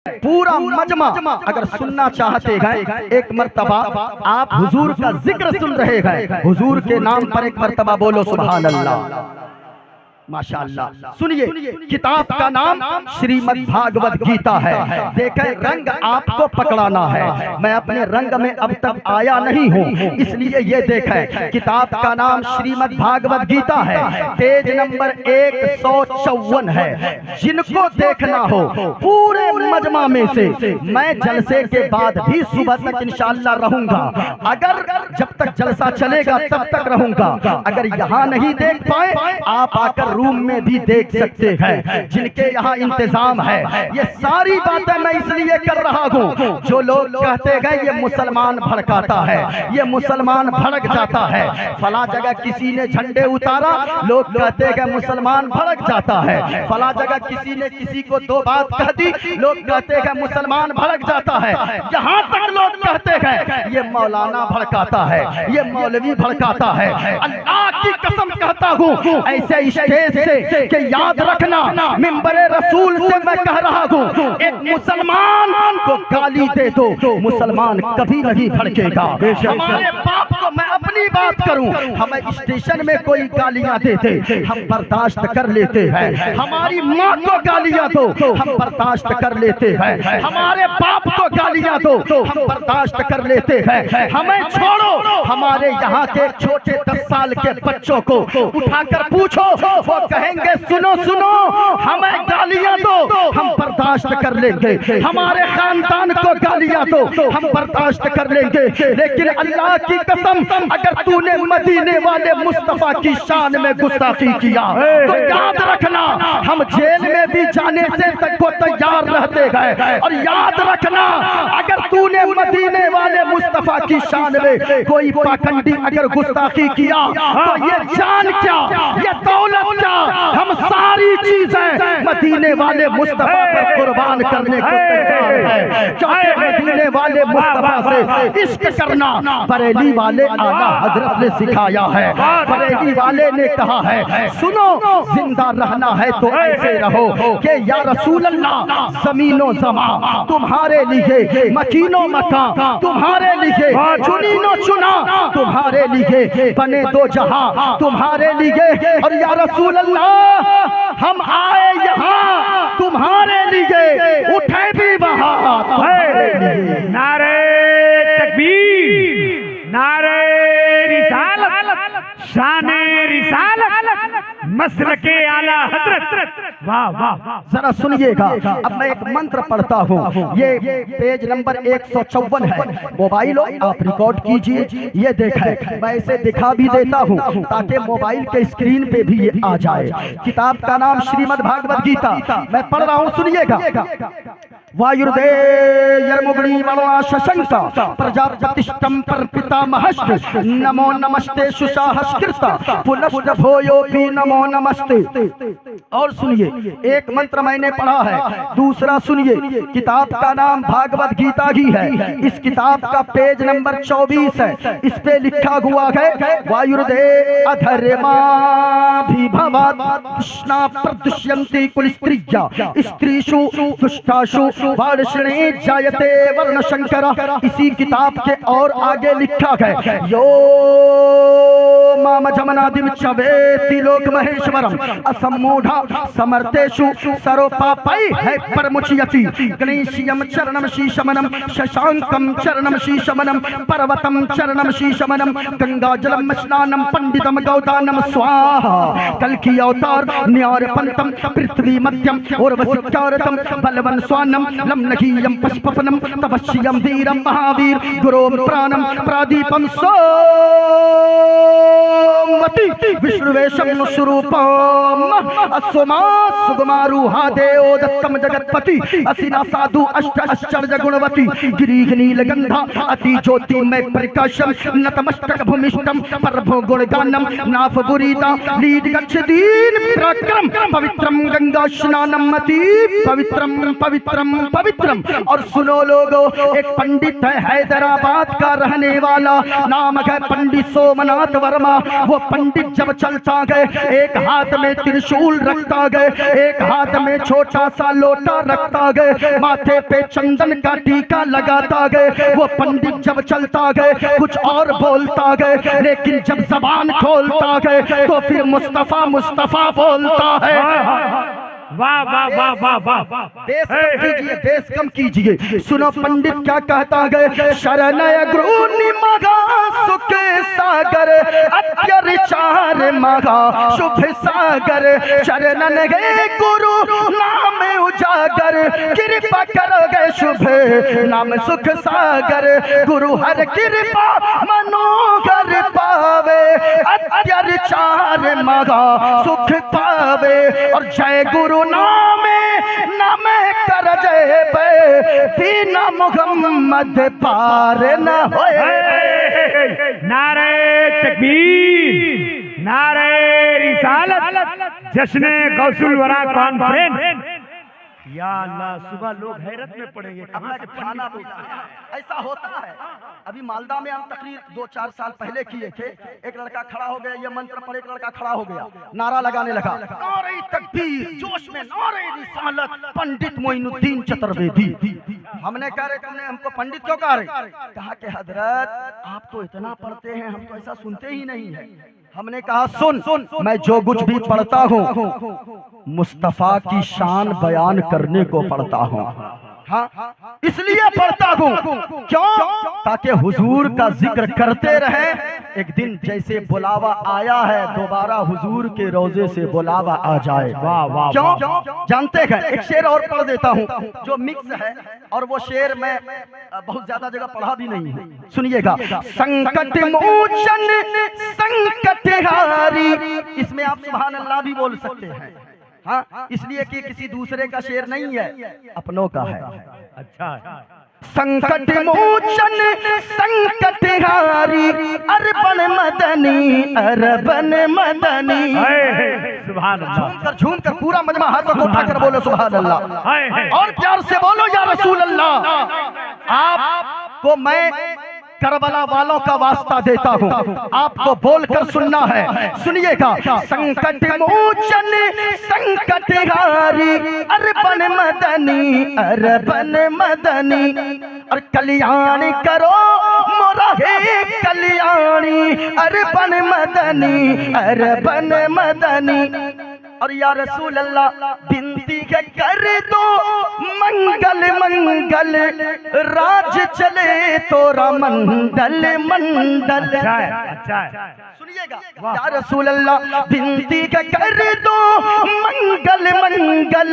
पूरा मजमा अगर सुनना चाहते हैं, एक मर्तबा आप हुजूर का जिक्र सुन रहे हैं, हुजूर के नाम पर एक मर्तबा बोलो सुभान अल्लाह, माशाअल्लाह। सुनिए, किताब का नाम श्रीमद् भागवत गीता है। देखें, रंग आपको पकड़ाना है, मैं अपने रंग में अब तक आया नहीं हूँ, इसलिए ये देखें, किताब का नाम श्रीमद् भागवत गीता है, पेज नंबर 154 है। जिनको देखना हो पूरे मजमा में से, मैं जलसे के बाद भी सुबह तक इंशाअल्लाह रहूंगा, अगर जब तक जलसा चलेगा तब तक रहूंगा। अगर यहाँ नहीं देख पाए, आप आकर रूम में भी देख सकते हैं, जिनके यहाँ इंतजाम है। ये सारी बातें मैं इसलिए कर रहा हूँ, जो लोग कहते हैं ये मुसलमान भड़काता है, ये मुसलमान भड़क जाता है, फला जगह किसी ने झंडे उतारा, लोग कहते हैं मुसलमान भड़क जाता है, फला जगह किसी ने किसी को दो बात कह दी, लोग कहते हैं मुसलमान भड़क जाता है। यहाँ तक लोग कहते हैं ये मौलाना भड़काता है, ये मौलवी भड़काता है। अल्लाह की कसम कहता हूँ, ऐसे स्टेज से कि याद रखना, मिंबरे रसूल से मैं कह रहा हूँ, एक मुसलमान को गाली दे दो, मुसलमान कभी नहीं भड़केगा। हमारे बाप को, मैं अपनी बात करूं, हमें स्टेशन में कोई गालियां देते हम बर्दाश्त कर लेते हैं, हमारी माँ को गालियां दो हम बर्दाश्त कर लेते हैं, हमारे बाप को गालियां दो हम बर्दाश्त कर लेते हैं। हमें छोड़ो, हमारे यहाँ के छोटे 10 साल के बच्चों को उठाकर पूछो, वो कहेंगे सुनो सुनो, हमें गालियां दो हम बर्दाश्त कर लेंगे, हमारे खानदान को गालियां दो हम बर्दाश्त कर लेंगे। लेकिन अल्लाह की कसम, अगर तूने मदीने वाले मुस्तफा की शान में गुस्ताखी किया तो याद रखना, हम जेल में भी जाने से तक को तैयार रहते गए। और याद रखना, अगर तूने मदीने वाले मुस्तफा की शान में कोई पाखंडी अगर गुस्ताखी किया तो ये जान क्या, ये दौलत क्या, हम सारी चीजें मदीने वाले मुस्तफा पर कुर्बान करने को तैयार हैं। चाहे मदीने वाले मुस्तफा से इश्क करना बरेली वाले आला हजरत ने सिखाया है। बरेली वाले ने कहा है, सुनो जिंदा रहना है तो ऐसे रहो कि या रसूल अल्लाह, ज़मीनो ज़मा तुम्हारे लिए, मकीनो मकान तुम्हारे लिए, चुनीनो चुना तुम्हारे लिए, बने दो जहां तुम्हारे लिए। और या रसूल अल्लाह, हम आए यहाँ तुम्हारे लिए, उठे भी वहां तुम्हारे लिए। नारे तकबीर, नारे रिसालत, शाने रिसालत, मसलके आला हजरत। वाह वाह, जरा सुनिएगा, अब मैं एक मंत्र पढ़ता हूँ, ये पेज नंबर 154 है, मोबाइल आप रिकॉर्ड कीजिए। ये देखें, मैं इसे दिखा भी देता हूँ ताकि मोबाइल के स्क्रीन पे भी ये आ जाए। किताब का नाम श्रीमद् भागवत गीता, मैं पढ़ रहा हूँ, सुनिएगा। वायुर्देयर्मुग्णी मणा शशंका प्रजापतिष्टं पर पितामहश्च, नमो नमस्ते सुशाहस्कृता पुनश्च भूयोऽपि नमो नमस्ते। और सुनिए, एक मंत्र मैंने पढ़ा है, दूसरा सुनिए। किताब का नाम भागवत गीता ही है, इस किताब का पेज नंबर 24 है, इस पे लिखा हुआ है, वायुर्दे अधर्माभिभवात् कृष्णा प्रदुष्यन्ति कुलस्त्रिया स्त्रीषु दुष्टाषु वर्षणे जायते वर्ण शंकर। इसी किताब के और आगे लिखा है, यो मामजमनादिम चवेति लोक महेश्वरम असम्मूढ़ा समर्थेषु सर्वपापै है परमुच्यति। गणेशियम चरणम शीशमनम शशांकम चरणम शीशमनम पर्वतम चरणम शीशमनम गंगाजलम स्नानम पंडितम गौदानम स्वाहा। कल की अवतार न्यारपंतम पृथ्वी मध्यम और वसिकारतम बलवन स्वानम लम नखीयम पशुपनम तपस्यम धीरम महावीर गुरो प्राणम प्रादीपम सोमवती विष्णुवेशम स्वरूपम अस्वमा सुगमारूहा देव दत्तम जगतपति असिना साधु अष्ट आश्चर्य गुणवती गिरीह नीलगंधा अति ज्योतिमय प्रकाशम नतमस्तक भूमिष्ठम परभो गुणगानम नाफ बुरीता लीड गच्छदीन प्रक्रम पवित्रम गंगा स्नानम अति पवित्रम पवित्रम पवित्रम। और सुनो लोगो, एक पंडित है हैदराबाद का रहने वाला, नाम है पंडित सोमनाथ वर्मा। वो पंडित जब चलता गए, एक हाथ में त्रिशूल रखता गए, एक हाथ में छोटा सा लोटा रखता गए, माथे पे चंदन का टीका लगाता गए। वो पंडित जब चलता गए कुछ और बोलता गए, लेकिन जब जबान खोलता गए तो फिर मुस्तफा मुस्तफा बोलता है। वाह वाह वाह वाह वाह, बेस कम कीजिए, बेस कम कीजिए। सुनो पंडित क्या कहता गए, शरणय गुरु मगा सुख सागर, अत्याचार मगा शुभ सागर, शरणन गए गुरु नाम उजागर, कृपा करोगे शुभ नाम सुख सागर, गुरु हर कृपा मनोहर पावे, अत्याचार मगा सुख पावे, और जय गुरु नाम कर जय पे, बिना मुहम्मद पार न होए। नारे तकबीर, नारे रिसालत, जश्न गौसुल वरा कॉन्फ्रेंस। या अल्लाह, सुबह लोग हैरत में पड़ेंगे। खाना ऐसा होता है। अभी मालदा में हम तकरीर 2-4 साल पहले किए थे। एक लड़का खड़ा हो गया, ये मंत्र पढ़, एक लड़का खड़ा हो गया, नारा लगाने लगा, नारे तकबीर, जोश में नारे रिसालत, पंडित मोइनुद्दीन चतुर्वेदी। हमने कहा, तुमने हमको पंडित क्यों कहा? कहा कि हजरत आप तो इतना पढ़ते हैं, हम तो ऐसा सुनते ही नहीं है। हमने कहा सुन, मैं जो कुछ भी पढ़ता हूँ मुस्तफा की शान बयान करने को पढ़ता हूँ। हाँ, इसलिए पढ़ता हूँ, क्यों? ताकि हुजूर का जिक्र करते रहे। एक दिन जैसे बुलावा आया है, दोबारा हुजूर के रोजे से बुलावा आ जाए। वाह वाह, क्यों? जानते हैं, एक शेर और पढ़ देता हूँ जो मिक्स है, और वो शेर मैं बहुत ज्यादा जगह पढ़ा भी नहीं है, सुनिएगा। संकट मोचन संकट हारी, इसमें आप सुभान अल्लाह भी बोल सकते हैं। हाँ, इसलिए कि किसी दूसरे का शेर नहीं है, अपनों का है। अच्छा, संकट मोचन संकट हारी, अरबन मदनी अरबन मदनी। सुभान अल्लाह, झूम कर पूरा मजमा हाथ को उठाकर बोलो सुभान अल्लाह, और प्यार से बोलो या रसूल अल्लाह। आपको मैं करबला वालों का वास्ता देता हूँ, आपको बोलकर सुनना है, सुनिएगा। संकट मोचन संकट हारी, अरबन मदनी अरबन मदनी, और कल्याण करो मोरा हे कल्याणी, अरबन मदनी अरबन मदनी। और या रसूल अल्लाह बिनती है कर दो मंगल मंगल, राज चले तोरा मंडल मंडल। अच्छा, सुनिएगा, या रसूल अल्लाह बिनती है कर दो मंगल मंगल,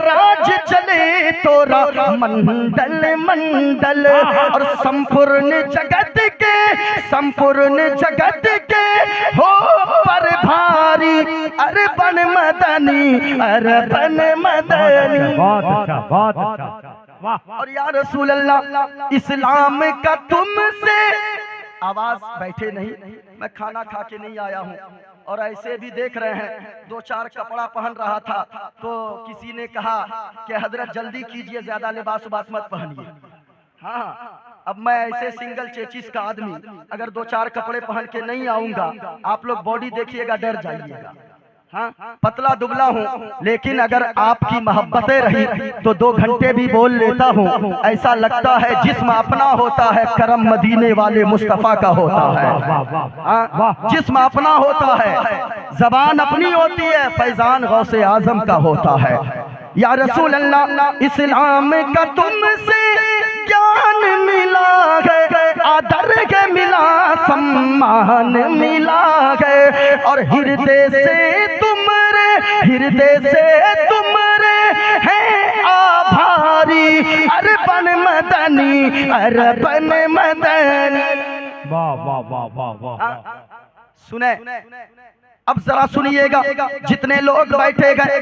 राज चले तोरा मंडल मंडल, और संपूर्ण जगत के हो पर भारी, अरबन मदनी अरबन मदनी। बहुत अच्छा, बहुत अच्छा, वाह। और या रसूल अल्लाह इस्लाम का तुमसे, आवाज बैठे नहीं, मैं खाना खा के नहीं आया हूँ, और ऐसे भी देख रहे हैं 2-4 कपड़ा पहन रहा था, तो किसी ने कहा कि हजरत जल्दी कीजिए, ज्यादा लिबास उबास मत पहनिए। हाँ, अब मैं ऐसे सिंगल चेचिस का आदमी अगर 2-4 कपड़े पहन के नहीं आऊंगा, आप लोग बॉडी देखिएगा डर जाइएगा। हाँ, पतला दुबला हूँ, लेकिन अगर आपकी मोहब्बतें रही तो 2 घंटे भी बोल लेता हूँ। ऐसा लगता है जिस्म अपना होता है, करम मदीने वाले मुस्तफा का होता है। जिस्म अपना होता है, जबान अपनी होती है, फैजान गौसे आजम का होता है। या रसूल अल्लाह इस्लाम का तुमसे ज्ञान मिला है, आदर के मिला, सम्मान मिला है, और हृदय से तुमरे हैं आभारी, अरबन मदनी अरबन मदनी। वाह वाह वाह वाह वाह। सुने, अब जरा सुनिएगा, जितने लोग बैठे गए,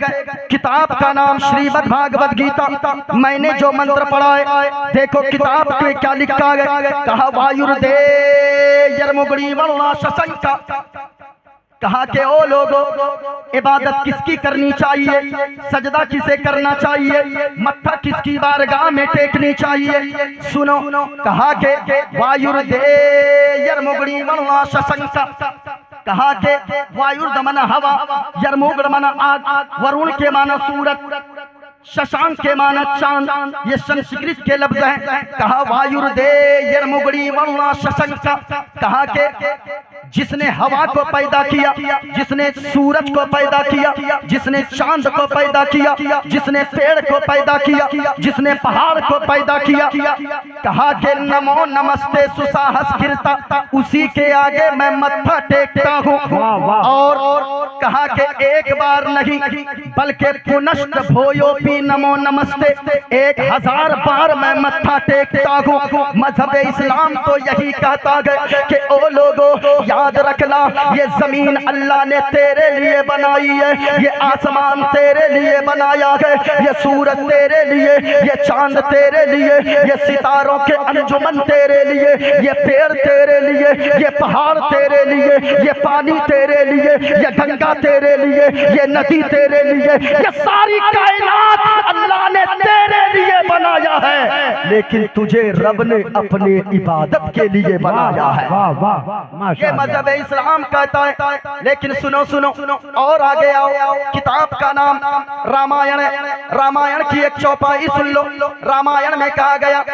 किताब का नाम श्रीमद् भागवत गीता। मैंने जो मंत्र पढ़ा है, देखो किताब में क्या लिखा है। कहा वायुर्दे यर्मुगड़ी वल्ला शशंका, कहा कि ओ लोगों, इबादत किसकी करनी चाहिए, सजदा किसे करना चाहिए, मत्था किसकी बारगाह में टेकनी चाहिए। सुनो, कहा कि वायुर्दे यर्मुगड़ी वल्ला शशंका, कहा के वायुर्द माना हवा, यरमुग्र माना आग, वरुण के माना सूरज, शशांक के माना चांद, ये संस्कृत के लफ्ज हैं। कहा वायुर्दे यरमुगड़ी वरुणा शशंक, कहा के जिसने हवा को पैदा किया, जिसने सूरज को पैदा किया, जिसने चांद को पैदा किया, जिसने पेड़ को पैदा किया, जिसने पहाड़ को पैदा किया, कहा के नमो नमस्ते सुसाहस्कृता, उसी के आगे मैं मत्था टेकता हूँ। और कहा के एक बार नहीं बल्कि पुनश्च भोयोपि नमो नमस्ते, 1000 बार मैं मत्था टेकता हूँ। मजहब इस्लाम तो यही कहता है कि ओ लोगों याद रखना, ये जमीन अल्लाह ने तेरे लिए बनाई है, ये आसमान तेरे लिए बनाया है, ये सूरज तेरे लिए, ये चांद तेरे लिए, ये सितारों के अंजुमन तेरे लिए, ये पेड़ तेरे लिए, ये पहाड़ तेरे लिए, ये पानी तेरे लिए, ये गंगा तेरे लिए, ये नदी तेरे लिए, ये सारी कायनात अल्लाह ने तेरे लिए बनाया है, लेकिन तुझे रब ने अपने इबादत के लिए बनाया है। ये मजहब इस्लाम कहता है। लेकिन सुनो सुनो और आगे आओ, किताब का नाम रामायण है। रामायण की एक चौपाई सुन लो। रामायण में कहा गया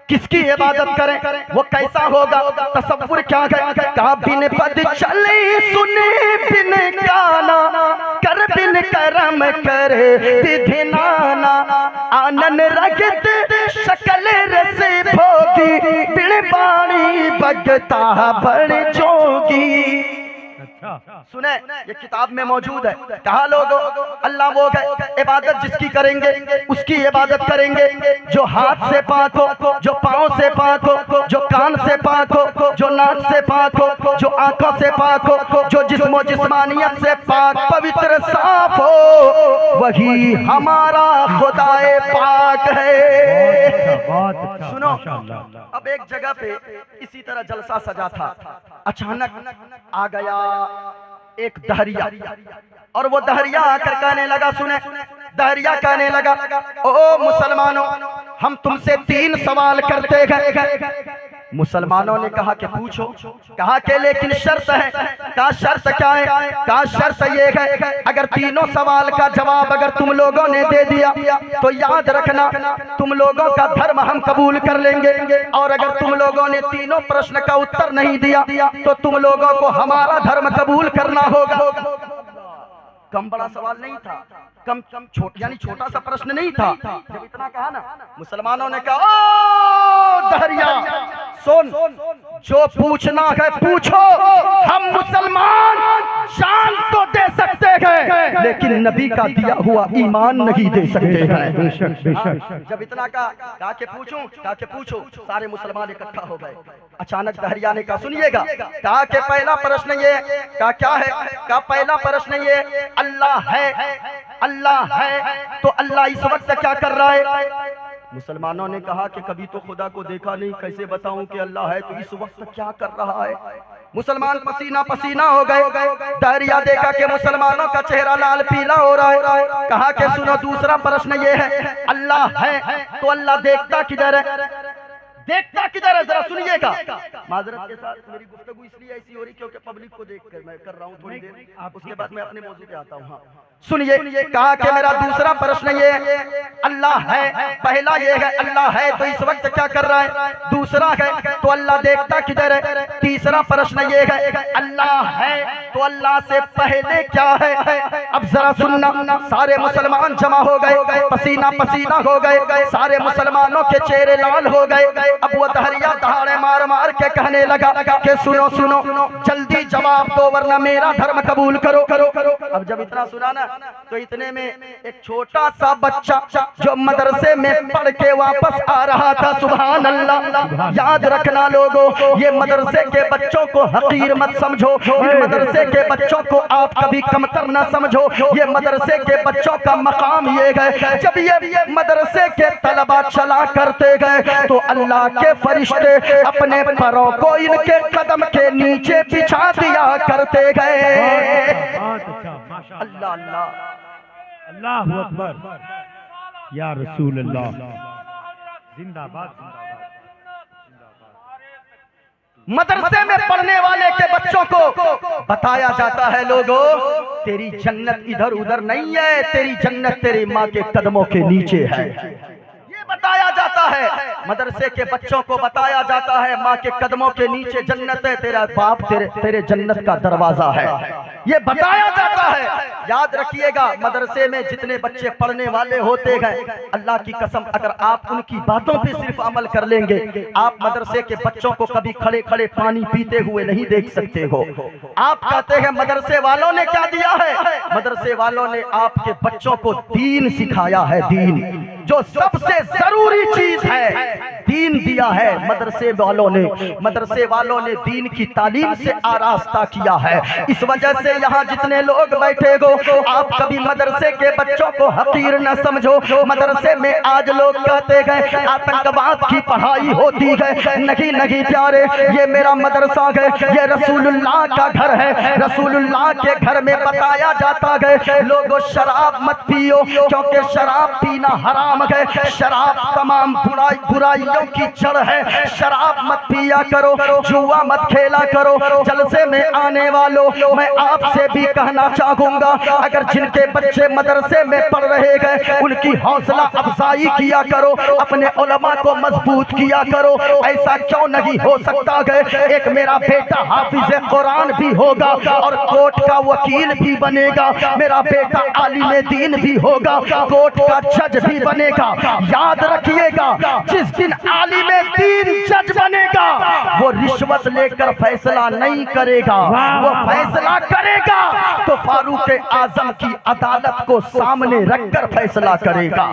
किसकी इबादत करें, वो कैसा होगा, तसव्वुर क्या है। कहा बिन पद चले सुने बिन गाना, कर बिन करम करे विधिनाना, आनन रगत शकल रस भोगी, बिन बाणी बगता बड़ जोगी। सुने ये किताब में मौजूद है। कहा लोगों अल्लाह वो है, इबादत जिसकी करेंगे उसकी इबादत करेंगे, जो हाथ से पाक हो, जो पाँव से पाक हो, जो कान से पाक हो, जो नाक से पाक हो, जो आंखों से पाक हो, जो जिस्मो जिस्मानियत से पाक पवित्र साफ हो, वही हमारा खुदाए पाक है। सुनो अब एक जगह पे इसी तरह जलसा सजा था, अचानक आ गया एक दहरिया, और वो दहरिया आकर कहने लगा, सुने दहरिया कहने लगा ओ मुसलमानों हम तुमसे 3 सवाल करते हैं। मुसलमानों ने कहा कि पूछो। कहा कि लेकिन शर्त है। कहा शर्त क्या है। कहा शर्त ये है अगर तीनों सवाल का जवाब अगर तुम लोगों ने दे दिया तो याद रखना तुम लोगों का धर्म हम कबूल कर लेंगे, और अगर तुम लोगों ने तीनों प्रश्न का उत्तर नहीं दिया तो तुम लोगों को हमारा धर्म कबूल करना होगा। कम बड़ा सवाल नहीं था, कम यानी छोटा सा प्रश्न नहीं था। जब इतना कहा ना मुसलमानों ने कहा ओ दहरिया सुन, जो पूछना है पूछो, हम मुसलमान जान तो दे सकते हैं लेकिन नबी का दिया हुआ ईमान नहीं दे सकते हैं। जब इतना कहा कि पूछूं, कहा कि पूछो, सारे मुसलमान इकट्ठा हो गए। अचानक दहरिया ने कहा सुनिएगा, कहा कि पहला प्रश्न ये, कहा क्या है। कहा पहला प्रश्न ये अल्लाह है, अल्लाह है तो अल्लाह इस वक्त क्या कर रहा है। मुसलमानों ने कहा कि कभी तो खुदा को देखा नहीं, कैसे बताऊं कि अल्लाह है तो इस वक्त क्या कर रहा है। मुसलमान पसीना पसीना हो गए। दहरिया देखा कि मुसलमानों का चेहरा लाल पीला हो रहा है। कहा कि सुनो दूसरा प्रश्न ये है अल्लाह है तो अल्लाह देखता किधर है, देखता किधर है, जरा सुनिएगा। माजरत के साथ मेरी गुफ्तगू इसलिए ऐसी हो रही क्योंकि पब्लिक को देखकर मैं कर रहा हूँ थोड़ी देर, उसके बाद मैं अपने मौजू पे आता हूँ। हाँ सुनिए, कहा कि मेरा दूसरा प्रश्न ये अल्लाह है, पहला ये है अल्लाह है तो इस वक्त क्या कर रहा है, दूसरा है तो अल्लाह देखता किधर है, तीसरा प्रश्न ये है अल्लाह है तो अल्लाह से पहले क्या है। अब जरा सुनना, सारे मुसलमान जमा हो गए, पसीना पसीना हो गए, सारे मुसलमानों के चेहरे लाल हो गए। अब वो दहरिया दहाड़े मार मार के कहने लगा कि सुनो सुनो जल्दी जवाब दो वरना मेरा धर्म कबूल करो। अब जब इतना सुना ना तो इतने में एक छोटा सा बच्चा जो मदरसे में पढ़ के वापस आ रहा था, सुभान अल्लाह। याद रखना लोगों, ये मदरसे के बच्चों को हकीर मत समझो, ये मदरसे के बच्चों को आप कभी कमतर न समझो। ये मदरसे के बच्चों का मकाम ये है, जब ये मदरसे के तलबा चला करते गए तो अल्लाह के फरिश्ते अपने पैरों को इनके कदम के नीचे बिछा दिया करते गए। अल्लाह अल्लाह अल्लाहु अकबर, या रसूल अल्लाह, जिंदाबाद मदरसे में पढ़ने वाले के बच्चों को बताया जाता है, लोगों तेरी जन्नत इधर उधर नहीं है, तेरी जन्नत तेरी माँ के कदमों के नीचे है। बताया जाता है, मदरसे के बच्चों को बताया जाता है माँ के कदमों के नीचे जन्नत है, तेरा बाप तेरे जन्नत का दरवाजा है, ये बताया जाता है। याद रखिएगा, मदरसे में जितने बच्चे पढ़ने वाले होते हैं, अल्लाह की कसम अगर आप उनकी बातों पे सिर्फ अमल कर लेंगे, आप मदरसे के बच्चों को कभी खड़े खड़े पानी पीते हुए नहीं देख सकते हो। आप कहते हैं मदरसे वालों ने क्या दिया है? मदरसे वालों ने आपके बच्चों को दीन सिखाया है, दीन जो सबसे जरूरी चीज है, दीन दिया है मदरसे वालों ने। मदरसे वालों ने दीन की तालीम से आरास्ता किया है। इस वजह से यहाँ जितने लोग बैठे हो, आप कभी मदरसे के बच्चों को हकीर न समझो। मदरसे में आज लोग कहते हैं आतंकवाद की पढ़ाई होती है, नहीं नहीं प्यारे, ये मेरा मदरसा है, ये रसूलुल्लाह का घर है। रसूलुल्लाह के घर में बताया जाता है लोगों शराब मत पियो, क्योंकि शराब पीना हराम है, शराब तमाम बुराइयों की जड़ है, शराब मत पिया करो, जुआ मत खेला करो। जलसे में आने वालों, मैं आपसे भी कहना चाहूंगा, अगर जिनके बच्चे मदरसे में पढ़ रहे हैं उनकी हौसला अफजाई किया करो, अपने उलमा को मजबूत किया करो। ऐसा क्यों नहीं हो सकता है, एक मेरा बेटा हाफिज कुरान भी होगा और कोर्ट का वकील भी बनेगा, मेरा बेटा आलिम दीन भी होगा, कोर्ट का जज भी बनेगा। याद रखिएगा, जिस दिन आलिम दीन जज बनेगा वो रिश्वत लेकर फैसला नहीं करेगा, वो फैसला करेगा तो फारूक आजम की अदालत को सामने रखकर फैसला करेगा।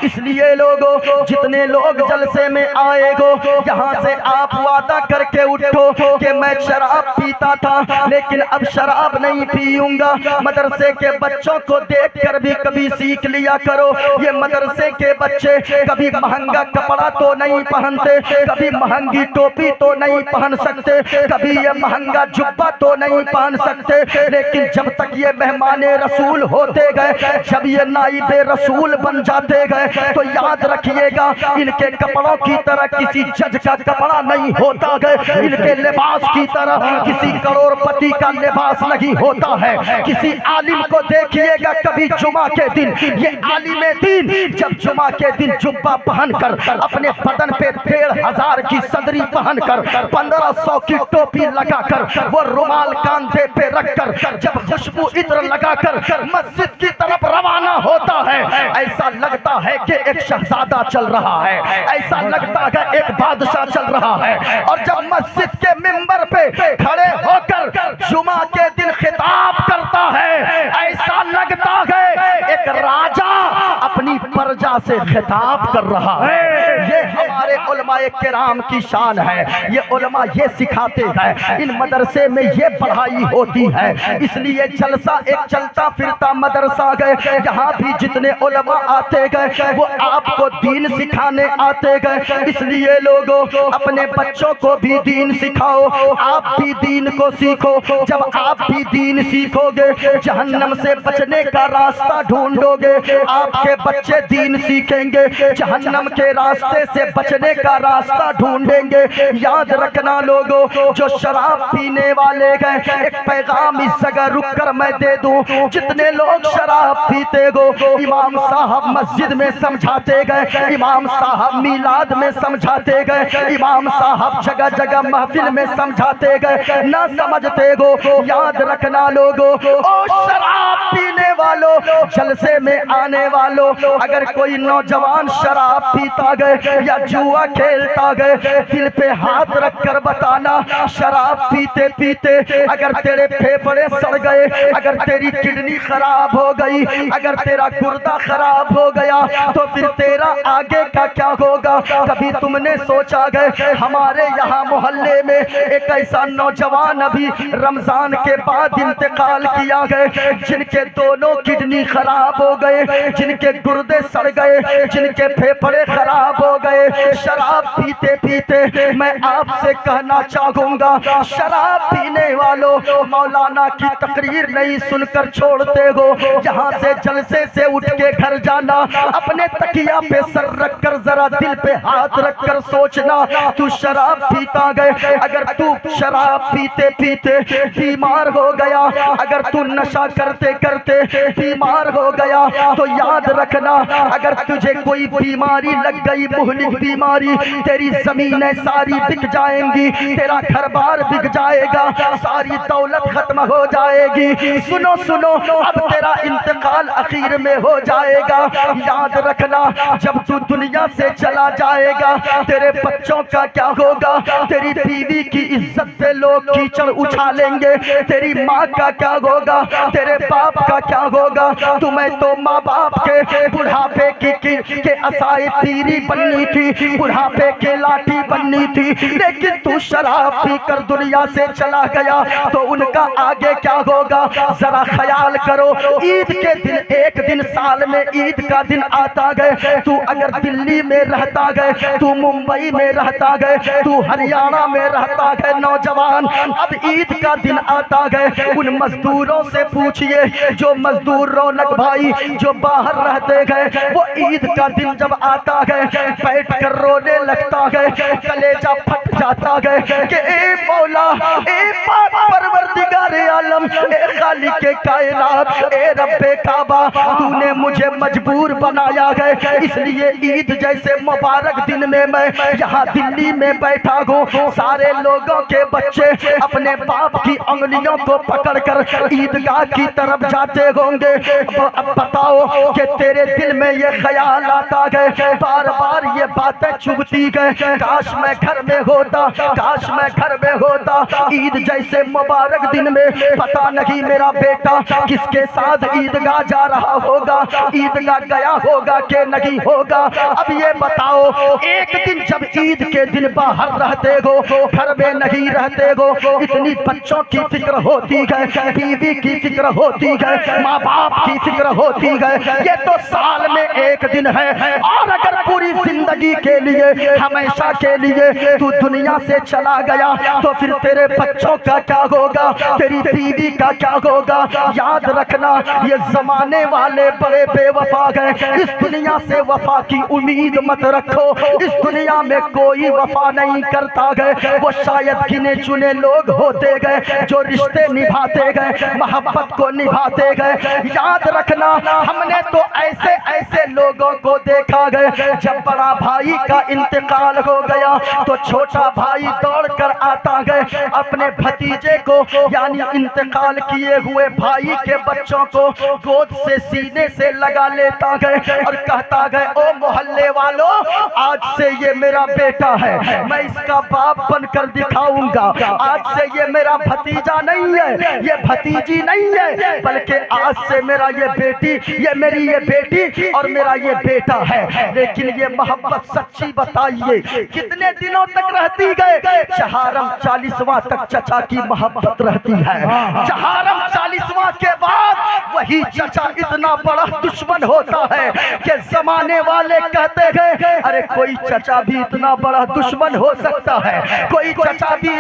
इसलिए लोगों, जितने लोग जलसे में आएगो, यहाँ से आप वादा करके उठो कि मैं शराब पीता था लेकिन अब शराब नहीं पीऊंगा। मदरसे के बच्चों को देखकर भी कभी सीख लिया करो, ये मदरसे के बच्चे कभी महंगा कपड़ा तो नहीं पहनते, कभी महंगी टोपी तो नहीं पहन सकते, कभी ये महंगा जुब्बा तो नहीं पहन सकते, लेकिन जब तक ये मेहमाने रसूल होते गए, जब ये नाइबे रसूल बन जाते गए, तो याद रखिएगा इनके कपड़ों की तरह किसी जज का कपड़ा नहीं होता है, इनके लिबास की तरह किसी करोड़पति का लिबास नहीं होता है। किसी आलिम को देखिएगा कभी जुमा के दिन, ये आलिम दीन जब जुमा के दिन जुब्बा पहनकर, अपने बदन पे 1500 की सदरी पहनकर, 1500 की टोपी लगाकर, वो रुमाल कांधे पे रखकर जब खुशबू इत्र लगाकर मस्जिद की तरफ रवाना होता है, ऐसा लगता है कि एक शहजादा चल रहा है, ऐसा लगता है एक बादशाह चल रहा है। और जब मस्जिद के मिंबर पे खड़े होकर जुमा के दिन खिताब करता है, ऐसा लगता है एक राजा अपनी प्रजा से खिताब कर रहा है। ये हमारे उलमाए किराम की शान है, ये उलमा ये सिखाते हैं, इन मदरसे में ये पढ़ाई होती है। इसलिए जलसा एक चलता फिरता मदरसा गए, यहाँ भी जितने उलमा आते गए वो आपको दीन सिखाने आते गए। इसलिए लोगों, अपने बच्चों को भी दीन सिखाओ, आप भी दीन को सीखो। जब आप भी दीन सीखोगे, जहन्नम से बचने का रास्ता ढूंढोगे, आपके बच्चे दीन सीखेंगे, जहन्नम के रास्ते से बचने का रास्ता ढूंढेंगे। याद रखना लोगों, जो शराब पीने वाले हैं, एक पैगाम इस जगह रुक कर मैं दे दूं, जितने लोग शराब पीते हो, इमाम साहब मस्जिद में समझाते गए, इमाम साहब मिलाद में समझाते गए, इमाम साहब जगह जगह महफिल में समझाते गए, ना समझते हो। याद रखना लोगों, ओ शराब पीने वालों, जलसे में आने वालों, अगर कोई नौजवान शराब पीता गए या जुआ खेलता गए, दिल पे हाथ रखकर बताना, शराब पीते पीते अगर तेरे फेफड़े सड़ गए, अगर तेरी किडनी खराब हो गई, अगर तेरा गुर्दा खराब हो गया, तो फिर तेरा आगे का क्या होगा? कभी तुमने सोचा गए? हमारे यहाँ मोहल्ले में एक ऐसा नौजवान अभी रमजान के बाद इंतकाल किया गए, जिनके दोनों किडनी खराब हो गए, जिनके गुर्दे सड़ गए, जिनके फेफड़े खराब हो गए। गए शराब पीते पीते। मैं आपसे कहना चाहूंगा, शराब पीने वालों मौलाना की तकरीर नहीं सुनकर छोड़ते हो। यहाँ से जलसे से उठ के घर जाना, अपने तकिया पे सर रखकर जरा दिल पे हाथ रखकर सोचना, तू शराब पीता गए। अगर तू शराब पीते पीते बीमार हो गया, अगर तू नशा करते करते बीमार हो गया, तो याद रखना, अगर तुझे कोई बीमारी लग गई, मुहलिक बीमारी, तेरी जमीनें सारी बिक जाएंगी, तेरा घर बार बिक जाएगा, सारी दौलत खत्म हो जाएगी। सुनो सुनो, अब तेरा इंतकाल आखिर में हो जाएगा। याद रखना, जब तू दुनिया से चला जाएगा, तेरे बच्चों का क्या होगा, तेरी बीवी की इज्जत पे लोग कीचड़ उछालेंगे, तेरी माँ का क्या होगा, तेरे बाप का क्या होगा। तुम्हें तो माँ बाप के बुढ़ापे के असाए तीरी बननी थी, बुढ़ापे के लाठी बननी थी, लेकिन तू शराब पीकर दुनिया से चला गया, तो उनका आगे क्या होगा। जरा ख्याल करो, ईद के दिन, एक दिन साल में ईद का दिन आता गए, तू अगर दिल्ली में रहता गए, तू मुंबई में रहता गए, तू हरियाणा में रहता गए, नौजवान, अब ईद का दिन आता गए, उन मजदूरों से पूछिए, जो मजदूर रौनक भाई जो बाहर रहते गए, वो ईद का दिन जब आता गए बैठ कर रोने लगता गए, कलेजा फट जाता गए कि ए मौला, ए परवरदिगार आलम, ए खालिके कायनात, ए रब्बे काबा, तूने मुझे मजबूर बनाया गए, इसलिए ईद जैसे मुबारक दिन में मैं यहाँ दिल्ली में बैठा हूँ। सारे लोगों के बच्चे अपने बाप की उंगलियों को पकड़कर ईदगाह की तरफ जाते होंगे। अब बताओ कि तेरे दिल में ये ख्याल आता गए, बार बार ये बातें चुभती गए, काश मैं घर में होता, काश मैं घर में होता। ईद जैसे मुबारक दिन में पता नहीं मेरा बेटा किसके साथ ईदगाह जा रहा होगा, ईदगाह गया होगा कि नहीं होगा। अब ये बताओ, एक दिन जब ईद के दिन बाहर रहते हो, घर में नहीं रहते हो, इतनी बच्चों की फिक्र होती है, बीवी की फिक्र होती है, माँ बाप की फिक्र होती है। ये तो साल में एक दिन है, और अगर पूरी जिंदगी के लिए, हमेशा के लिए तू दुनिया से चला गया, तो फिर तेरे बच्चों का क्या होगा, तेरी बीवी का क्या होगा। याद रखना, ये जमाने वाले बड़े बेवफा गए, इस दुनिया से वफा की उम्मीद मत रखो, इस दुनिया में कोई वफा नहीं करता गए, वो शायद गिने चुने लोग होते गए जो रिश्ते निभाते गए, मोहब्बत को निभाते गए। याद रखना, हमने तो ऐसे ऐसे लोगों को देखा गए, जब बड़ा भाई का इंतकाल हो गया तो छोटा भाई दौड़ कर आता गए, अपने भतीजे को यानी इंतकाल किए हुए भाई के बच्चों को गोद से सीने से लगा लेता गए और कहता गए, ओ मोहल्ले वालों, आज से ये मेरा बेटा है, मैं इसका बाप बनकर दिखाऊंगा, आज से ये मेरा भतीजा नहीं है, ये भतीजी नहीं है, बल्कि आज से मेरा ये बेटी, ये मेरी ये बेटी और मेरा ये बेटा है। लेकिन ये मोहब्बत सच्ची बताइए कितने दिनों तक रहती गए? चहारम 40वां तक चचा की मोहब्बत रहती है, चहारम 40वां के बाद वही चचा इतना बड़ा दुश्मन होता है कि जमाने वाले कहते हैं, अरे कोई चचा भी इतना बड़ा दुश्मन हो सकता है, कोई चचा भी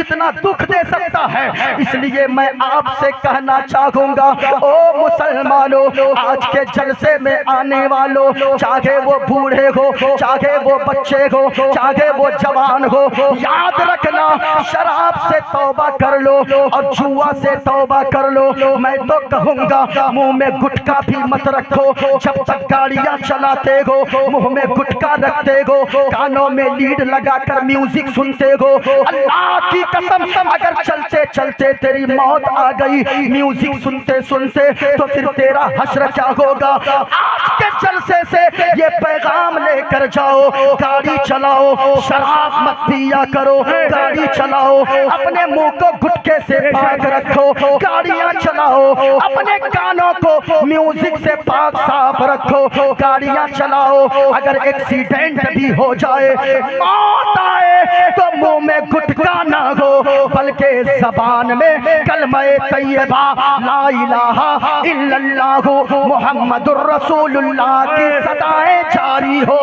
इतना दुख दे सकता है। इसलिए मैं आपसे कहना चाहूंगा, ओ मुसलमानों, आज के जलसे में आने वालों, चाहे वो बूढ़े हो, चाहे वो बच्चे हो, चाहे वो जवान हो, याद रखना, शराब से तौबा कर लो और जुआ से तौबा कर लो। मैं तो कहूँगा, मुंह में गुटखा भी मत रखो, जब तक गाड़ियाँ चलाते हो मुंह में गुटखा रखते हो, कानों में लीड लगाकर म्यूजिक सुनते हो, अल्लाह की कसम अगर चलते चलते तेरी मौत आ गई म्यूजिक सुनते सुनते, तो फिर तेरा हश्र क्या होगा। आज के जलसे से ये पैगाम लेकर जाओ, गाड़ी चलाओ, शराब मत पिया करो, गाड़ी चलाओ, अपने मुंह को गुटके से पाक रखो, गाड़ियां चलाओ, अपने कानों को म्यूजिक से पाक साफ रखो, गाड़ियां चलाओ। अगर एक्सीडेंट भी हो जाए, मौत आए, तो मुंह में गुटका ना हो, बल्कि जबान में कलमे तैयबा ला इलाहा इल्लल्लाहु मुहम्मदुर रसूलुल्लाह की सदाएं जारी हो।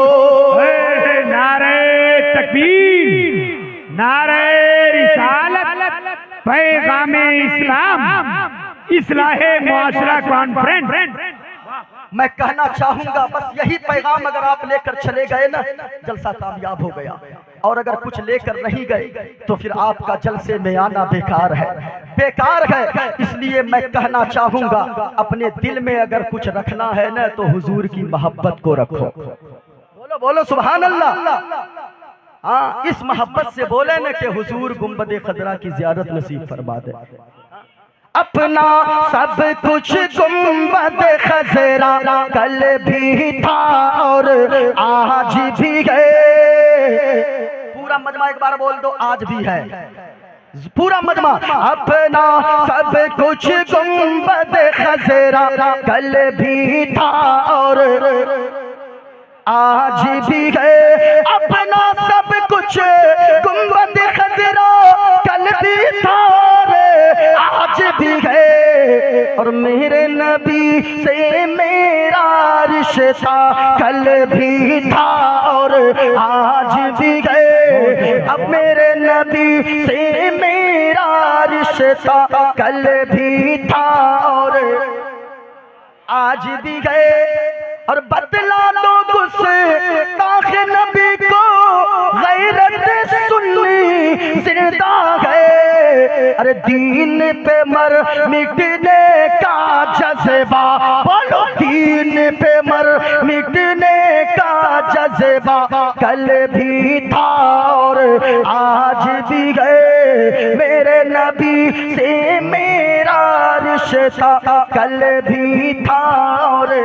तकबीर, नारे रिसालत, पैगामे इस्लाम, इस्लाहे मुआशरा कॉन्फ्रेंस। मैं कहना चाहूंगा बस यही पैगाम अगर आप लेकर चले गए ना, जलसा कामयाब हो गया। और अगर कुछ लेकर नहीं गए तो फिर आपका जलसे में आना बेकार है, बेकार है। इसलिए मैं कहना चाहूंगा अपने दिल में अगर कुछ रखना है ना तो हुजूर की मोहब्बत को रखो। बोलो बोलो सुभान अल्लाह। हाँ, इस मोहब्बत से बोले ना कि हुजूर गुंबद खजरा की ज़ियारत नसीब फरमा दे। अपना सब कुछ गुंबद खजरा कल भी था और आज भी है। पूरा मजमा एक बार बोल दो, आज भी है। पूरा मजमा। अपना सब कुछ गुंबद खजरा कल भी था और आज भी है। अपना सब कुछ गुंबद खजरा कल भी था आज भी है। और मेरे नबी से मेरा रिश्ता कल भी था और आज भी है। अब मेरे नबी से मेरा रिश्ता कल भी था और आज भी है। और बतला दो गुस्ताख नबी को गैरत सुन्नी जिंदा है। अरे दीन पे मर मिटने का जज्बा, बोलो दीन पे मर मिटने का जज्बा कल भी था और आज भी है। मेरे नबी से मेरा रिश्ता कल भी था और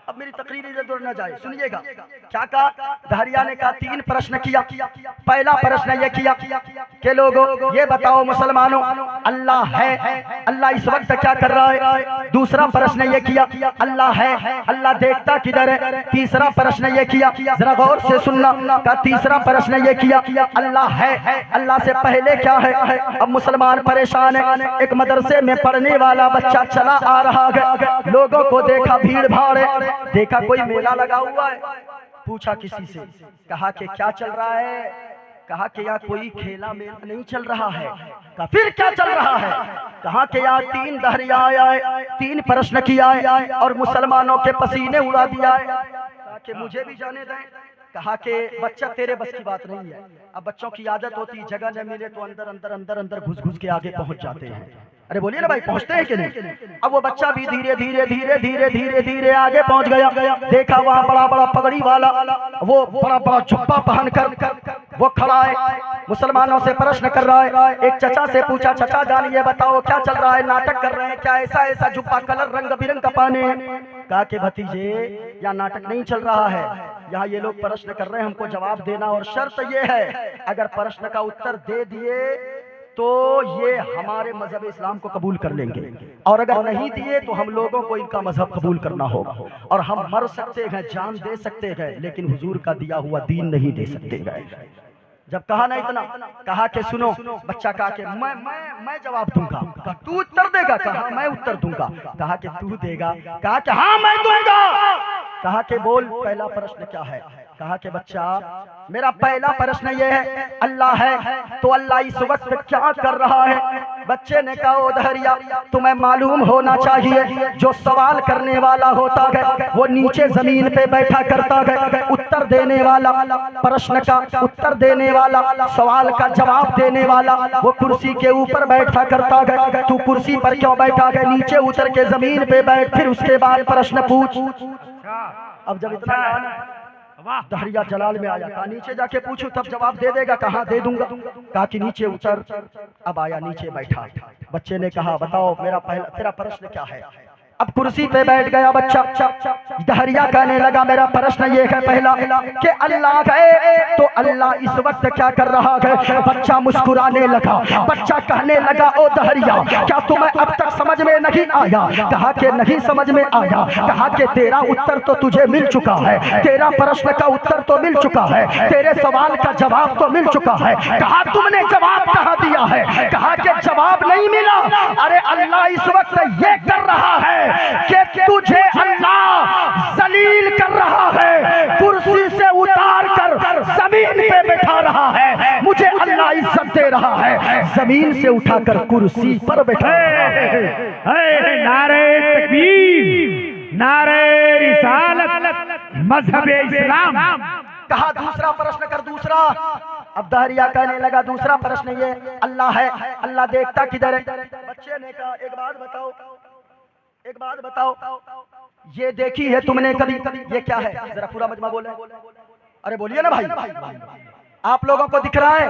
अब मेरी तकरीर इधर उधर न जाए, सुनिएगा क्या कहा। दहरिया ने कहा 3 प्रश्न किया। पहला प्रश्न ये किया कि लोगों ये बताओ मुसलमानों, अल्लाह है, अल्लाह इस वक्त क्या कर रहा है। दूसरा प्रश्न ये किया अल्लाह है, अल्लाह देखता किधर है। तीसरा प्रश्न ये किया, जरा गौर से सुनना, का तीसरा प्रश्न ये किया अल्लाह है, अल्लाह से पहले क्या है। अब मुसलमान परेशान है। एक मदरसे में पढ़ने वाला बच्चा चला आ रहा है, लोगों को देखा भीड़ भाड़ है, देखा कोई मेला लगा हुआ है, पूछा किसी से, कहा कि क्या चल रहा है। कहा कि यहाँ कोई खेला मेला नहीं चल रहा है। कहा फिर क्या चल रहा है। कहा कि यहाँ 3 दहरिया आया है, 3 प्रश्न किया है और मुसलमानों के पसीने उड़ा दिया है। कहा कि मुझे भी जाने दें। कहा कि बच्चा तेरे बस की बात नहीं है। अब बच्चों की आदत होती है जगह न मिले तो अंदर अंदर अंदर अंदर घुस घुस के आगे पहुंच जाते हैं। अरे बोलिए ना भाई, पहुंचते हैं कि नहीं। अब वो बच्चा भी धीरे धीरे धीरे धीरे धीरे धीरे आगे पहुंच गया। देखा वहाँ बड़ा बड़ा पगड़ी वाला, वो बड़ा बड़ा जुब्बा पहन कर वो खड़ा है, मुसलमानों से प्रश्न कर रहा है। एक चचा से पूछा, चचा जानिए बताओ क्या चल रहा है, नाटक कर रहे हैं क्या, ऐसा ऐसा जुब्बा कलर रंग बिरंग का पहने हैं। कहा कि भतीजे यहाँ नाटक नहीं चल रहा है, यहाँ ये लोग प्रश्न कर रहे हैं, हमको जवाब देना और शर्त ये है अगर प्रश्न का उत्तर दे दिए तो ये हमारे मजहब इस्लाम को कबूल कर लेंगे और अगर नहीं दिए तो हम लोगों को इनका मजहब कबूल करना होगा। और हम मर सकते हैं, जान दे सकते हैं, लेकिन हुजूर का दिया हुआ दीन नहीं दे सकते हैं। जब कहा ना इतना, कहा कि सुनो, बच्चा कहा कि मैं जवाब दूंगा। कहा तू उत्तर देगा। कहा मैं उत्तर दूंगा। कहा कि तू देगा। कहा कि हाँ मैं दूंगा। कहा कि बोल पहला प्रश्न क्या है। कहा कि बच्चा मेरा पहला प्रश्न ये है अल्लाह है तो अल्लाह इस वक्त क्या कर रहा है। बच्चे ने कहा ओ दहरिया तुम्हें मालूम होना चाहिए जो सवाल करने वाला होता है वो नीचे जमीन पे बैठा करता है, उत्तर देने वाला, प्रश्न का उत्तर देने वाला, सवाल का जवाब देने वाला वो कुर्सी के ऊपर बैठा करता है। तू कुर्सी पर क्यों बैठा है, नीचे उतर के जमीन पे बैठ, फिर उसके बाद प्रश्न पूछ। अब जब इतना दहरिया जलाल में आया, कहा नीचे जाके पूछूं तब जवाब दे देगा। कहा दे दूंगा। कहा कि नीचे उतर। अब आया नीचे बैठा। बच्चे ने कहा बताओ तेरा प्रश्न क्या है। अब कुर्सी पे बैठ गया बच्चा। दहरिया कहने लगा मेरा प्रश्न ये है पहला कि अल्लाह है तो अल्लाह इस वक्त क्या कर रहा है। बच्चा मुस्कुराने लगा, बच्चा कहने लगा ओ दहरिया क्या तुम्हें अब तक समझ में नहीं आया। कहा कि नहीं समझ में आया। कहा कि तेरा उत्तर तो तुझे मिल चुका है, तेरा प्रश्न का उत्तर तो मिल चुका है, तेरे सवाल का जवाब तो मिल चुका है। कहा तुमने जवाब कहाँ दिया है। कहा कि जवाब नहीं मिला। अरे अल्लाह इस वक्त ये कर रहा है कि तुझे अल्लाह जलील कर रहा है, कुर्सी से उतार कर जमीन पे बैठा रहा है, मुझे अल्लाह इज्जत दे रहा है, जमीन से उठाकर कुर्सी पर बैठा रहा है। नारे तकबीर, नारे रिसालत, मजहब इस्लाम। कहा दूसरा प्रश्न कर, दूसरा। अब दहरिया कहने लगा दूसरा प्रश्न ये, अल्लाह है, अल्लाह देखता किधर है? बच्चे ने कहा एक बात बताओ, एक बात बताओ, ये देखी है तुमने कभी? ये क्या है? जरा पूरा मजमा बोले। अरे बोलिए ना भाई, आप लोगों को दिख रहा है?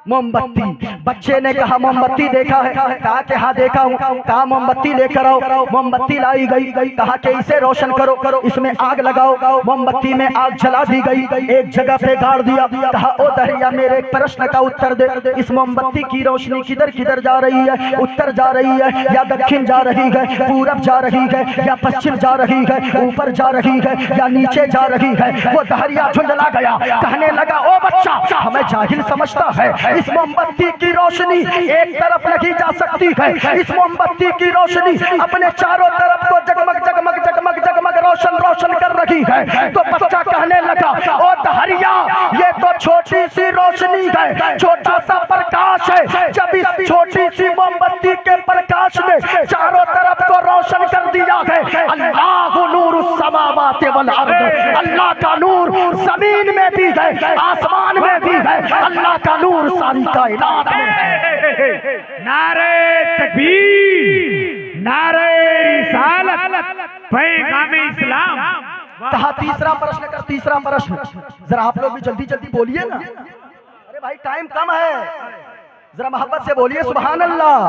मोमबत्ती। बच्चे ने कहा मोमबत्ती देखा है? कहा कि हाँ देखा हूँ। कहा मोमबत्ती लेकर आओ। मोमबत्ती लाई गई। कहा कि इसे रोशन करो, इसमें आग लगाओ। मोमबत्ती में आग जला दी गई, एक जगह पे गाड़ दिया। कहा ओ दरिया मेरे एक प्रश्न का उत्तर दे, इस मोमबत्ती की रोशनी किधर किधर जा रही है? उत्तर जा रही है या दक्षिण जा रही है, पूरब जा रही है या पश्चिम जा रही है, ऊपर जा रही है या नीचे जा रही है? वो दहरिया झुंझला गया, कहने लगा ओ बच्चा, हमें जाहिल समझता है, इस मोमबत्ती की रोशनी एक तरफ नहीं जा सकती है, इस मोमबत्ती की रोशनी अपने चारों तरफ को जगमग जगमग जगमग जगमग रोशन रोशन कर रही है। तो बच्चा कहने लगा ओ दहरिया, ये तो छोटी सी रोशनी है, छोटा सा प्रकाश है। जब इस छोटी सी मोमबत्ती के प्रकाश ने चारों तरफ को रोशन कर दिया है, अल्लाहु नूरुस समावाति वल अर्द, अल्लाह का नूर जमीन में भी है, आसमान में भी है, अल्लाह का नूर सारी कायनात में है। नारे तकबीर, नारे रिसालत, पैगाम इस्लाम। कहा तीसरा प्रश्न कर, तीसरा प्रश्न। जरा आप लोग भी जल्दी जल्दी बोलिए ना, अरे भाई टाइम कम है, जरा मोहब्बत से बोलिए सुभान अल्लाह,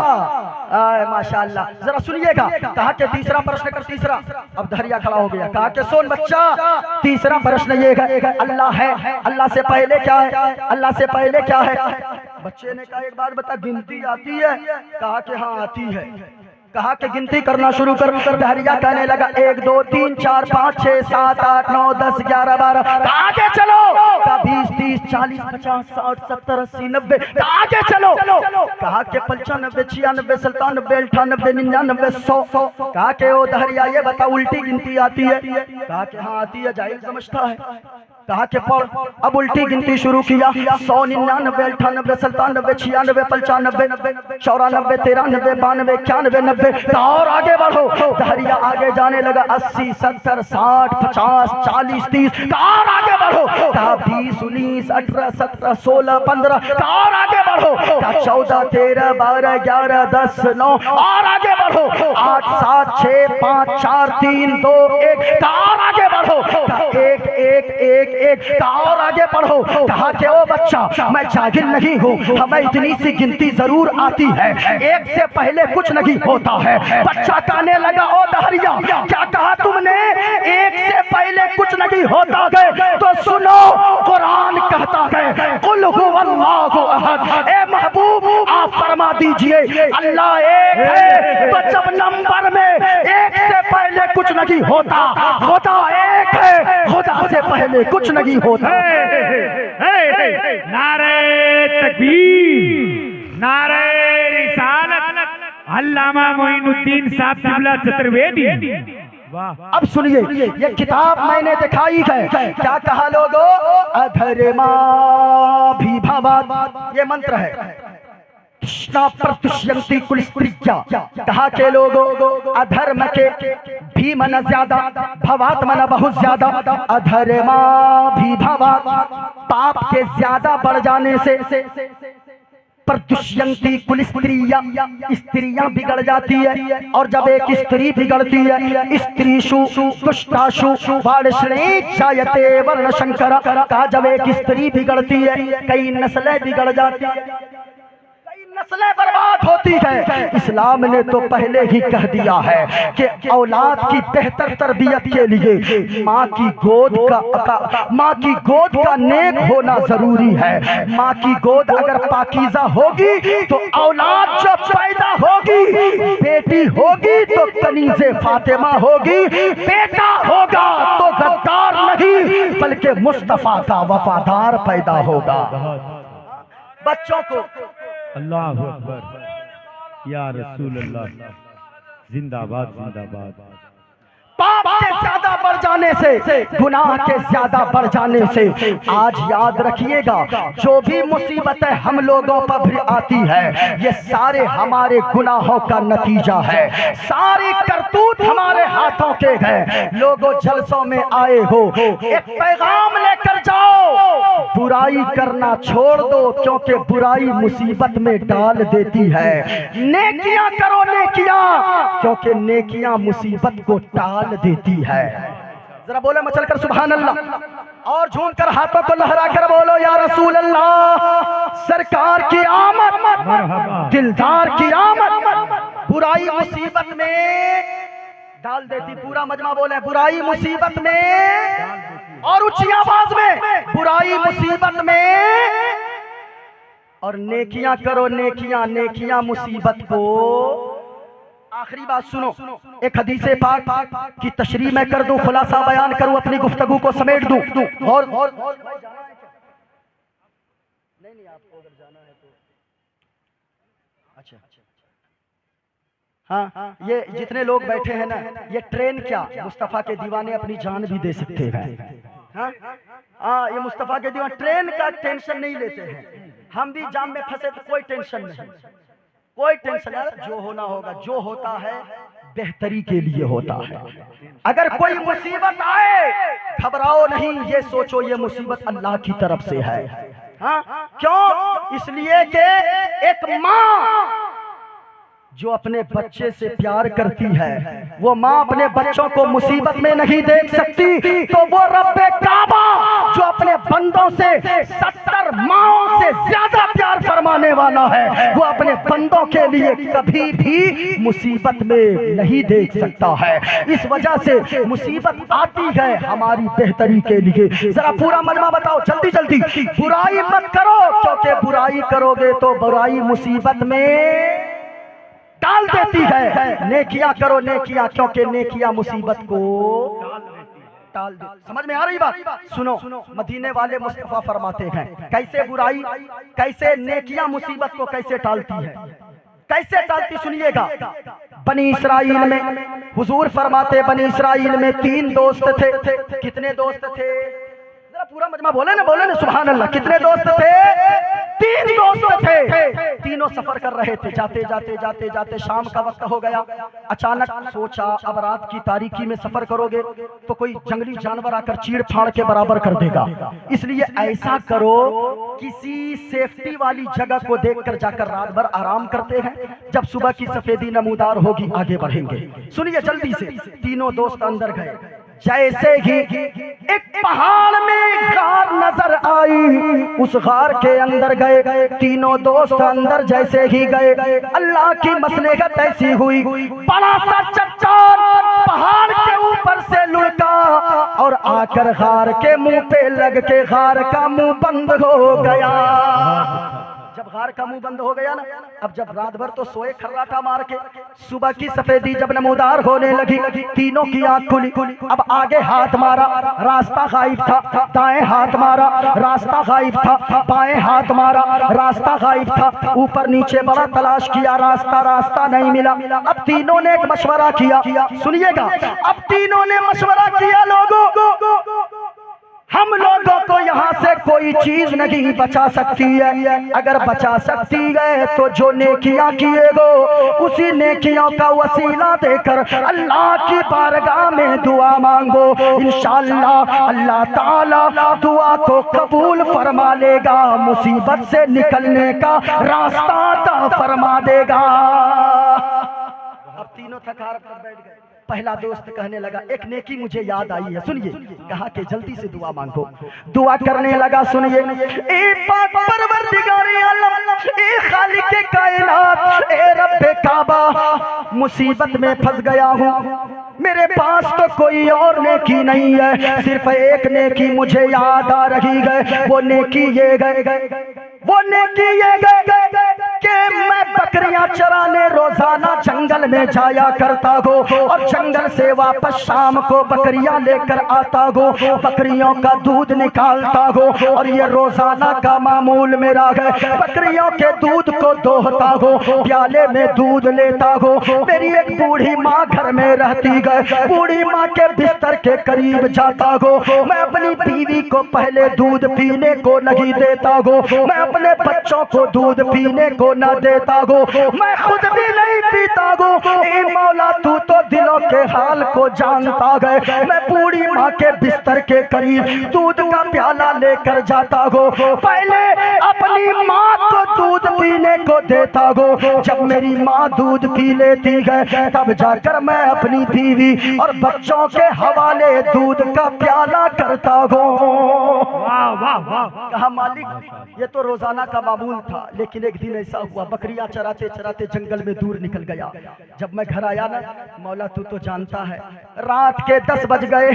माशाअल्लाह। जरा सुनिएगा, कहा कि तीसरा प्रश्न कर, तीसरा। अब दहरिया खड़ा हो गया, कहा कि सुन बच्चा, तीसरा प्रश्न ये है, अल्लाह है, अल्लाह से पहले क्या है? अल्लाह से पहले क्या है? बच्चे ने कहा एक बात बता, गिनती आती है? कहा कि हाँ आती है। कहा कि गिनती करना शुरू कर। दहरिया कहने लगा 1 2 3 4 5 6 7 8 9 10 11 12। आगे चलो। 20 30 40 50 60 70 80 90। आगे चलो। कहा कि 95 96 97 98 99 100। कहा कि ओ दहरिया ये बता उल्टी गिनती आती है? कहा कि हाँ आती है, जाहिल समझता है। कहा कि पढ़। अब उल्टी गिनती शुरू किया, 100 99 98 97 96 95 94 93 92 91 90। और आगे बढ़ो। दहरिया आगे जाने लगा, 80 70 60 50 40 30। और आगे बढ़ो। कहा 20 19 18 17 16 15। और आगे बढ़ो। कहा 14 13 12 11 10 9। और आगे बढ़ो। 8 7 6 5 4 3 2 1। और आगे बढ़ो। 1 1 1 1। और आगे बढ़ो। कहा कि ओ बच्चा, मैं जाहिल नहीं हूँ, हमें इतनी सी गिनती जरूर आती है, 1 से पहले कुछ नहीं होता है। बच्चा कहने लगा ओ दहरिया, क्या कहा तुमने? 1 से पहले कुछ नहीं होता है? तो सुनो, कुरान कहता है कुल हुवल्लाहु अहद। ए महबूब, आप फरमा दीजिए अल्लाह एक है। तो जब नंबर में 1 से पहले कुछ नहीं होता, खुदा एक है, खुदा से पहले कुछ नहीं होता। नारे तकबीर, नारे रिसालत, अल्लामा मोइनुद्दीन साहब किबला चतुर्वेदी। अब सुनिए, ये किताब मैंने दिखाई है। क्या कहा लोगों? अधर्मा भी भवात्, ये मंत्र है। कृष्णा प्रतुष्यन्ति कुल स्त्रिया। कहा के लोगों, अधर्म के भी मन ज्यादा, भवात मन बहुत ज्यादा। अधर्मा भी भवात्, पाप के ज्यादा बढ़ जाने से प्रतुष्यन्ति कुल स्त्रिया, स्त्रियां बिगड़ जाती है। और जब एक स्त्री बिगड़ती है, स्त्रीषु दुष्टाशु वार्ष्णे जायते वर्ण शंकर। कहा जब एक स्त्री बिगड़ती है, कई नस्लें बिगड़ जाती है, नस्लें बर्बाद होती है। इस्लाम ने तो पहले ही कह दिया है कि औलाद की बेहतर तरबियत के लिए माँ की गोद का नेक होना जरूरी है। माँ की गोद अगर पाकीज़ा होगी तो औलाद जो पैदा होगी, बेटी होगी तो कनीज़े फातिमा होगी, बेटा होगा तो गद्दार नहीं बल्कि मुस्तफा का वफादार पैदा होगा। बच्चों को अल्लाहु अकबर, या रसूल अल्लाह, जिंदाबाद जिंदाबाद। पाप के ज्यादा बढ़ जाने से, गुनाह के ज्यादा बढ़ जाने से, आज याद रखिएगा जो भी मुसीबतें हम लोगों पर भी आती है ये सारे हमारे गुनाहों का नतीजा है। सारी करतूत हमारे हाथों के हैं। लोगों जलसों में आए हो, एक पैगाम लेकर जाओ, बुराई करना छोड़ दो, क्योंकि बुराई मुसीबत में डाल देती है। नेकियां करो नेकियां, क्योंकि नेकियां मुसीबत को टाल देती है। जरा बोले मचल कर सुभान अल्लाह, और झूम कर हाथों को लहरा कर बोलो या रसूल अल्लाह। सरकार की आमद, दिलदार की आमद बुराई मुसीबत में डाल देती। पूरा मजमा बोले बुराई मुसीबत में, और ऊंची आवाज में बुराई मुसीबत में, और नेकियां करो नेकियां, नेकियां मुसीबत को। आखिरी बात सुनो, एक हदीसे पाक की तशरीह मैं कर दूं, खुलासा बयान करूं, अपनी गुफ्तगू को समेट दूं। और नहीं आपको अगर जाना है तो अच्छा। हाँ, ये जितने लोग बैठे हैं ना, ये ट्रेन क्या मुस्तफा के दीवाने अपनी जान भी दे सकते हैं। हाँ, ये मुस्तफा के दीवाने ट्रेन का टेंशन नहीं लेते हैं। हम भी जाम में फंसे तो कोई टेंशन नहीं, कोई टेंशन नहीं। जो होना होगा, जो होता है बेहतरी के लिए होता है। अगर कोई मुसीबत आए घबराओ नहीं, ये सोचो ये मुसीबत अल्लाह की तरफ से है। हाँ, क्यों? इसलिए कि एक माँ जो अपने बच्चे से प्यार करती है, वो माँ अपने बच्चों को मुसीबत में नहीं देख सकती, तो वो रब्बे काबा जो अपने बंदों से 70 माओं से ज्यादा प्यार फरमाने वाला है, वो अपने बंदों के लिए कभी भी मुसीबत में नहीं देख सकता है। इस वजह से मुसीबत आती है हमारी बेहतरी के लिए। जरा पूरा मजमा बताओ जल्दी जल्दी। बुराई मत करो, क्योंकि बुराई करोगे तो बुराई मुसीबत में डाल देती है। नेकियां करो नेकियां, क्योंकि नेकियां मुसीबत को टाल दे। समझ में आ रही बात? सुनो, मदीने वाले मुस्तफा फरमाते हैं कैसे बुराई, कैसे नेकियां मुसीबत को कैसे टालती है, कैसे टालती सुनिएगा। बनी इसराइल में हुजूर फरमाते, बनी इसराइल में 3 दोस्त थे। कितने दोस्त थे? जरा पूरा मजमा बोले ना सुभान अल्लाह। कितने दोस्त थे? 3 दोस्त थे। तीनों सफर कर रहे थे। जाते जाते जाते जाते शाम का वक्त हो गया। अचानक सोचा अब रात की तारीकी में सफर करोगे तो कोई जंगली जानवर आकर चीड़ फाड़ के बराबर कर देगा, इसलिए ऐसा करो किसी सेफ्टी वाली जगह को देखकर जाकर रात भर आराम करते हैं, जब सुबह की सफेदी नमूदार होगी आगे बढ़ेंगे। सुनिए जल्दी से। तीनों दोस्त अंदर गए। जैसे ही एक पहाड़ में गार नजर आई, उस गार के अंदर गए। तीनों दोस्त अंदर जैसे ही गए, अल्लाह की मसलहत ऐसी हुई, बड़ा सा चट्टान पहाड़ के ऊपर से लुढ़का और आकर गार के मुंह पे लग के गार का मुंह बंद हो गया। जब गार का मुंह बंद हो गया ना, अब जब रात भर तो सोए खर्राटा मार के, सुबह की सफेदी जब नमूदार होने लगी, तीनों की आंख खुली। अब आगे हाथ मारा, रास्ता गायब था। दाएं हाथ मारा, रास्ता गायब था। बाएं हाथ मारा, रास्ता गायब था। ऊपर नीचे बड़ा तलाश किया, रास्ता नहीं मिला। अब तीनों ने एक मशवरा किया, सुनिएगा। अब तीनों ने मशवरा किया, लोगों हम लोगों को यहाँ से कोई चीज नहीं बचा सकती है। अगर बचा सकती है तो जो नेकियां किए गो उसी नेकियों का वसीला देकर अल्लाह की बारगाह में दुआ मांगो। इंशाअल्लाह अल्लाह ताला दुआ को कबूल फरमा लेगा, मुसीबत से निकलने का रास्ता अता फरमा देगा। अब तीनों थकार कर बैठ गए। पहला दोस्त कहने लगा, एक नेकी मुझे याद आई है, सुनिए। कहा कि जल्दी से दुआ मांगो। दुआ करने लगा, सुनिए। ए पाक परवरदिगारे आलम, ए खालिके कायनात, ए रब्बे काबा, मुसीबत में फंस गया हूँ। मेरे पास तो कोई और नेकी नहीं है, सिर्फ एक नेकी मुझे याद आ रही है। वो नेकी ये गए, वो नेकी ये गए कि मैं बकरियां चराने रोजाना जंगल में जाया करता गो और जंगल से वापस शाम को बकरियां लेकर आता गो, बकरियों का दूध निकालता गो और ये रोजाना का मामूल मेरा है। बकरियों के दूध को दोहता गो, प्याले में दूध लेता गो। मेरी एक बूढ़ी माँ घर में रहती गए, बूढ़ी माँ के बिस्तर के करीब जाता गो। मैं अपनी बीवी को पहले दूध पीने को नहीं देता गो, मैं अपने बच्चों को दूध पीने को न देता गो, मैं खुद भी नहीं पीता गो। ए मौला तू तो दिलों के हाल को जानता गए। मैं बूढ़ी माँ के बिस्तर के करीब दूध का प्याला लेकर जाता गो, पहले अपनी माँ को दूध पीने को देता गो। जब मेरी माँ दूध पी लेती गए तब जाकर मैं अपनी बीवी और बच्चों के हवाले दूध का प्याला करता गो। वाह वाह वाह। कहा मालिक ये तो रोजाना का मामूल था, लेकिन एक दिन ऐसा हुआ बकरियां चराते चराते जंगल में दूर निकल गया। जब मैं घर आया ना मौला तू तो जानता है, रात के 10 बज गए,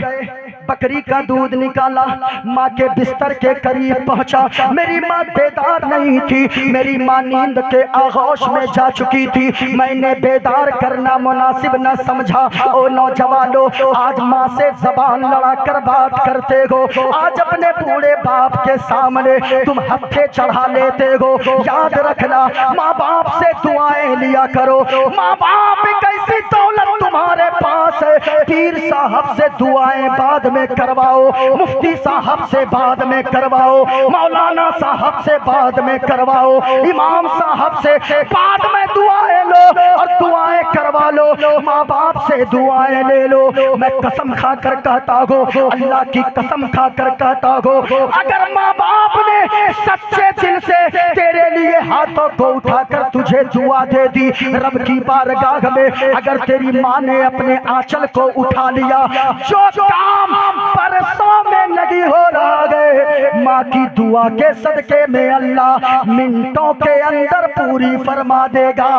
बकरी का दूध निकाला, माँ के बिस्तर के करीब पहुंचा। मेरी माँ बेदार नहीं थी, मेरी माँ नींद के आगोश में जा चुकी थी। मैंने बेदार करना मुनासिब न समझा। ओ नौजवानों, आज माँ से जबान लड़ा कर बात करते हो, आज अपने बूढ़े बाप के सामने तुम हत्थे चढ़ा लेते हो। याद रखना माँ बाप से दुआएं लिया करो। माँ बाप कैसी दौलत तुम्हारे पास है, पीर साहब से दुआएं बाद में करवाओ, मुफ्ती साहब से बाद में करवाओ, मौलाना साहब से बाद में करवाओ, इमाम साहब से बाद में दुआएं लो और दुआएं करवा लो। माँ बाप से दुआएं ले लो। मैं कसम खाकर कहता हूँ, अल्लाह की कसम खाकर कहता हूँ, अगर माँ बाप ने सच्चे दिल से तेरे लिए हाथों को उठाकर तुझे दुआ दे दी, रब की बारगाह में अगर तेरी माँ ने अपने आंचल को उठा लिया, जो काम परसों में नहीं हो रहा है, माँ की दुआ के सदके में अल्लाह मिनटों के अंदर पूरी फरमा देगा।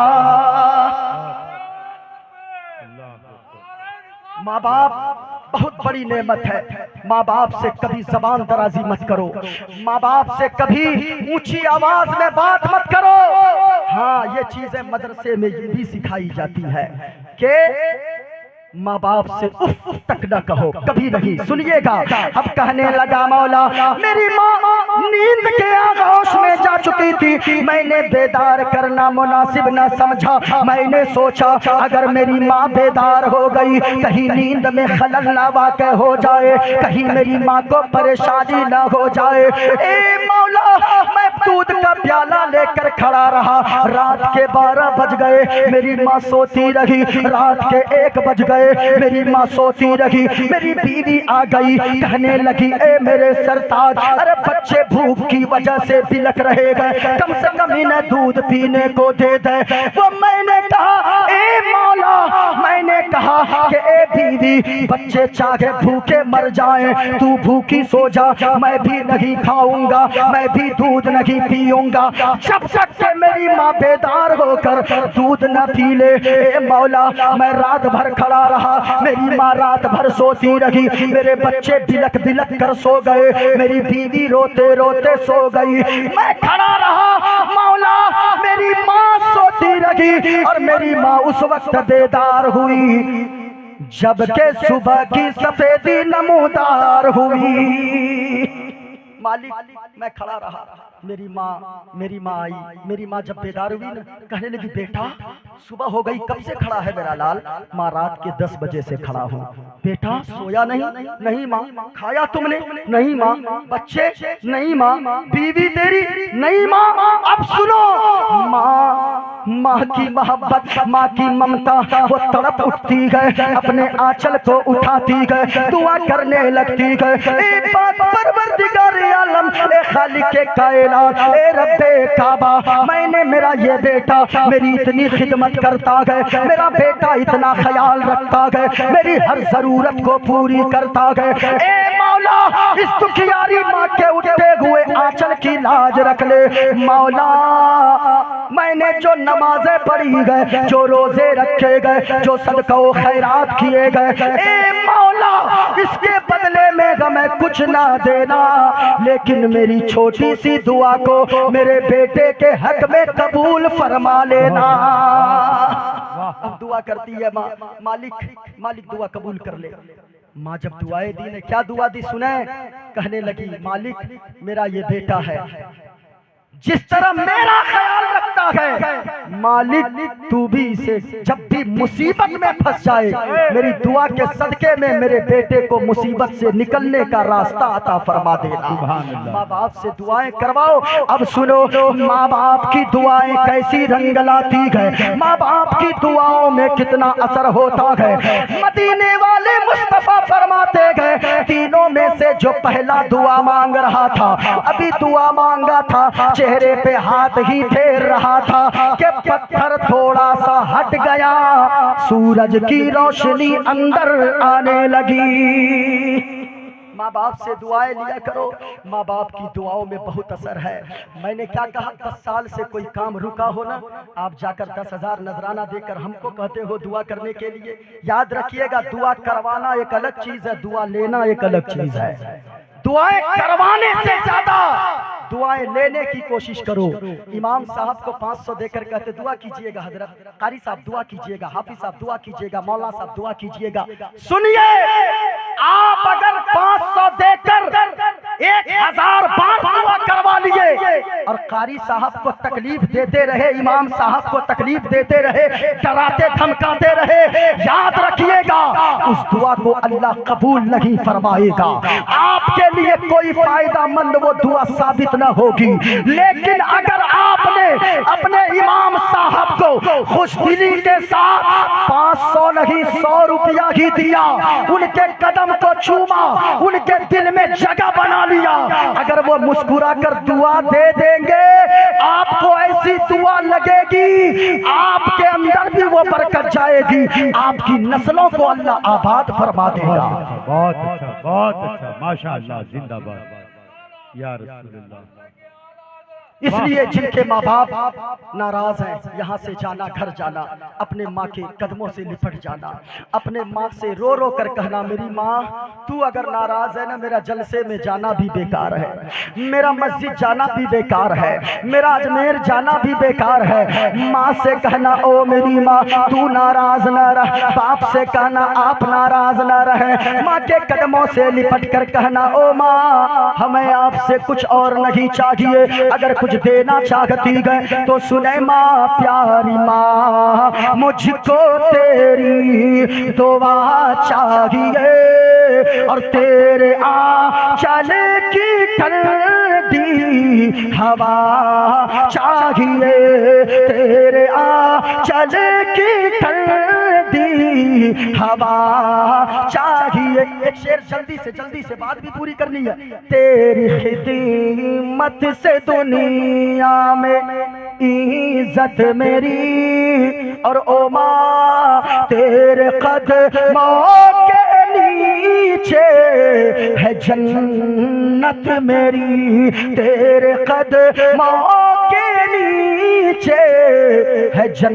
माँ बाप बहुत बड़ी नेमत है। माँ बाप से कभी जबान दराजी मत करो, माँ बाप से कभी ऊंची आवाज में बात मत करो। हाँ, ये चीजें मदरसे में ये भी सिखाई जाती है कि माँ बाप से उफ तक न कहो, कभी नहीं। सुनिएगा, अब कहने लगा मौला मेरी माँ नींद के आगोश में जा चुकी थी, मैंने बेदार करना मुनासिब न समझा। मैंने सोचा अगर मेरी माँ बेदार हो गई, कहीं नींद में खलल ना वाक़ हो जाए, कहीं मेरी माँ को परेशानी ना हो जाए। ए मौला, मैं दूध का प्याला लेकर खड़ा रहा। रात के 12 बज गए, मेरी माँ सोती रही। रात के 1 बज गए, मेरी माँ सोती रही। मेरी बीवी आ गई, कहने लगी ए मेरे सरताज, अरे बच्चे भूख की वजह से बिलक रहे गए, कम से कम इन्हें दूध पीने को दे दे। वो मैंने कहा ए मौला, मैंने कहा कि ए बीवी, बच्चे चाहे भूखे मर जाएं, तू भूखी सो जा, मैं भी नहीं खाऊंगा, मैं भी दूध नहीं पीऊंगा जब तक के मेरी माँ बेदार होकर दूध न पी ले। ए मौला, मैं रात भर खड़ा रहा, मेरी माँ रात भर सोती रही, मेरे बच्चे बिलक बिलक कर सो गए, मेरी बीवी रोते रोते सो गई, मैं खड़ा रहा। मौला, मेरी माँ सोती रही और मेरी माँ उस वक्त बेदार हुई जबकि सुबह की सफेदी नमूदार हुई। मालिक, मैं खड़ा रहा, मेरी माँ आई। मेरी माँ जब बेदार हुई ना, कहने लगी बेटा सुबह हो गई, कब से खड़ा है मेरा लाल? माँ रात के 10 बजे से खड़ा हूँ। बेटा सोया नहीं? नहीं माँ। खाया तुमने? नहीं माँ। बच्चे? नहीं माँ। बीवी तेरी? नहीं माँ। अब सुनो, माँ की मोहब्बत, माँ की ममता, वो तड़प उठती है, अपने आंचल को उठाती है, दुआ करने लगती है। परवरदिगार आलम, ए खालिक कायनात, ए रब्बे काबा, मैंने मेरा ये बेटा मेरी इतनी खिदमत करता है, मेरा बेटा इतना ख्याल रखता है, मेरी हर जरूरत को पूरी करता है। ए मौला, इस दुखियारी माँ के उठते हुए आंचल की लाज रख ले मौला। मैंने जो नमाजें पढ़ी गए, जो रोजे रखे गए, जो सदका व खैरात किए गए, ए मौला इसके बदले में हमें कुछ ना देना, लेकिन मेरी छोटी सी दुआ को मेरे बेटे के हक में कबूल फरमा लेना। अब दुआ करती है माँ, मालिक दुआ कबूल कर ले। माँ जब दुआएं दी ने क्या दुआ दी सुने, कहने लगी मालिक मेरा ये बेटा है, जिस तरह मेरा ख्याल रखता है मालिक तू भी इसे जब भी मुसीबत में फंस जाए, मेरी दुआ के सदके में मेरे बेटे को मुसीबत से निकलने का रास्ता अता फरमा देना। माँ बाप से दुआएं करवाओ। अब सुनो माँ बाप की दुआएं कैसी रंग लाती है, माँ बाप की दुआओं में कितना असर होता है। मदीने वाले मुस्तफा फरमाते गए तीनों में से जो पहला दुआ मांग रहा था, अभी दुआ मांगा था, चेहरे पे हाथ ही फेर रहा था कि पत्थर थोड़ा सा हट गया, सूरज की रोशनी अंदर आने लगी। माँ बाप से दुआएं लिया करो, माँ बाप की दुआओं में बहुत असर है। मैंने क्या कहा, 10 साल से कोई काम रुका हो ना, आप जाकर 10,000 नजराना देकर हमको कहते हो दुआ करने के लिए। याद रखिएगा दुआ करवाना एक अलग चीज है, दुआ लेना एक अलग चीज है। दुआएं करवाने से ज्यादा दुआएं लेने की कोशिश करो। इमाम साहब को 500 देकर कहते दुआ कीजिएगा हजरत, कारी साहब दुआ कीजिएगा, हाफिज साहब दुआ कीजिएगा, मौला साहब दुआ कीजिएगा। सुनिए, आप अगर 500 देकर 1000 बार दुआ करवा लिए और कारी साहब को तकलीफ देते रहे, इमाम साहब को तकलीफ देते रहे, डराते धमकाते रहे, याद रखिएगा उस दुआ को अल्लाह कबूल नहीं फरमाएगा। आपके लिए कोई फायदा मंद वो दुआ साबित न होगी। लेकिन अगर आपने अपने इमाम साहब को खुशदिली के साथ 500 नहीं 100 रुपया ही दिया, उनके कदम को चूमा, उनके दिल में जगह बना लिया, अगर वो मुस्कुरा कर दुआ दे देंगे आपको ऐसी दुआ लगेगी आपके अंदर भी वो बरकत जाएगी, आपकी नस्लों को अल्लाह आबाद फरमा देगा। बहुत अच्छा, बहुत अच्छा, माशाअल्लाह, जिंदाबाद या रसूलुल्लाह। इसलिए जिनके माँ बाप नाराज हैं, यहाँ से जाना, घर जाना, अपने माँ के कदमों से लिपट जाना, अपने माँ से रो रो कर कहना मेरी माँ तू अगर नाराज है ना, मेरा जलसे में जाना भी बेकार है, मेरा मस्जिद जाना भी बेकार है, मेरा अजमेर जाना भी बेकार है। माँ से कहना ओ मेरी माँ तू नाराज न रह, बाप से कहना आप नाराज न रहे, माँ के कदमों से लिपट कर कहना ओ माँ हमें आपसे कुछ और नहीं चाहिए, अगर कुछ देना चाहती है तो सुने माँ प्यारी माँ मुझको तेरी दुआ चाहिए और तेरे आंचल की ठंडी हवा चाहिए, तेरे आंचल की ठंडी हवा चाहिए। एक शेर जल्दी से बात भी पूरी करनी है। तेरी खिदमत से दुनिया में इज्जत मेरी और ओ माँ तेरे कदमों के नीचे है जन्नत मेरी, तेरे कदमों के नीचे है जन्नत।